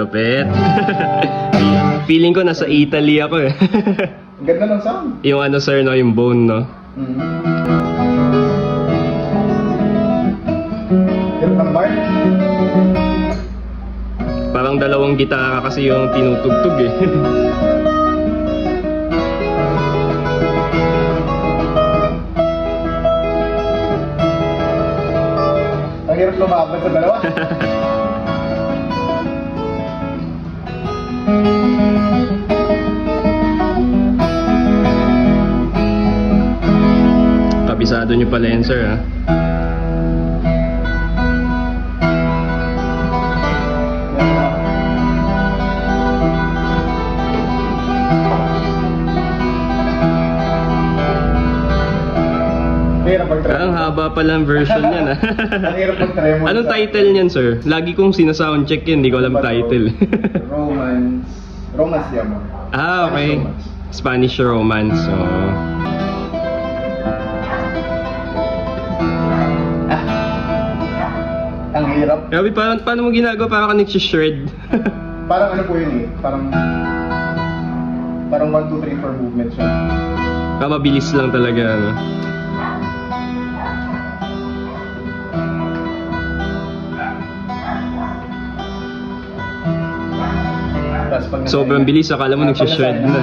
lupit. Feeling ko nasa Italy ako eh. Ang ganda ng sound. Yung ano sir, no? Yung bone, no? Hirap ng bar. Parang dalawang gitara kasi yung tinutugtog eh. Ang hirap lumaban sa dalawa. Kabisado nyo pala yan sir, ha? Hirap mag-tremolo. Ang haba palang version yan, ha? Ang hirap mag-tremolo. Anong title niyan sir? Lagi kong sinasoundcheck yan, hindi ko alam title. Romance. Romance di mo. Ah, okay. Spanish romance, so... Ang hirap. Grabe, paano mo ginagawa? Parang ka nagsishred. Parang ano po yun eh. Parang 1, 2, 3, 4 movements yun. Mabilis lang talaga, ano? Tapos pag Sobrang bilis, akala mo nagsishred na.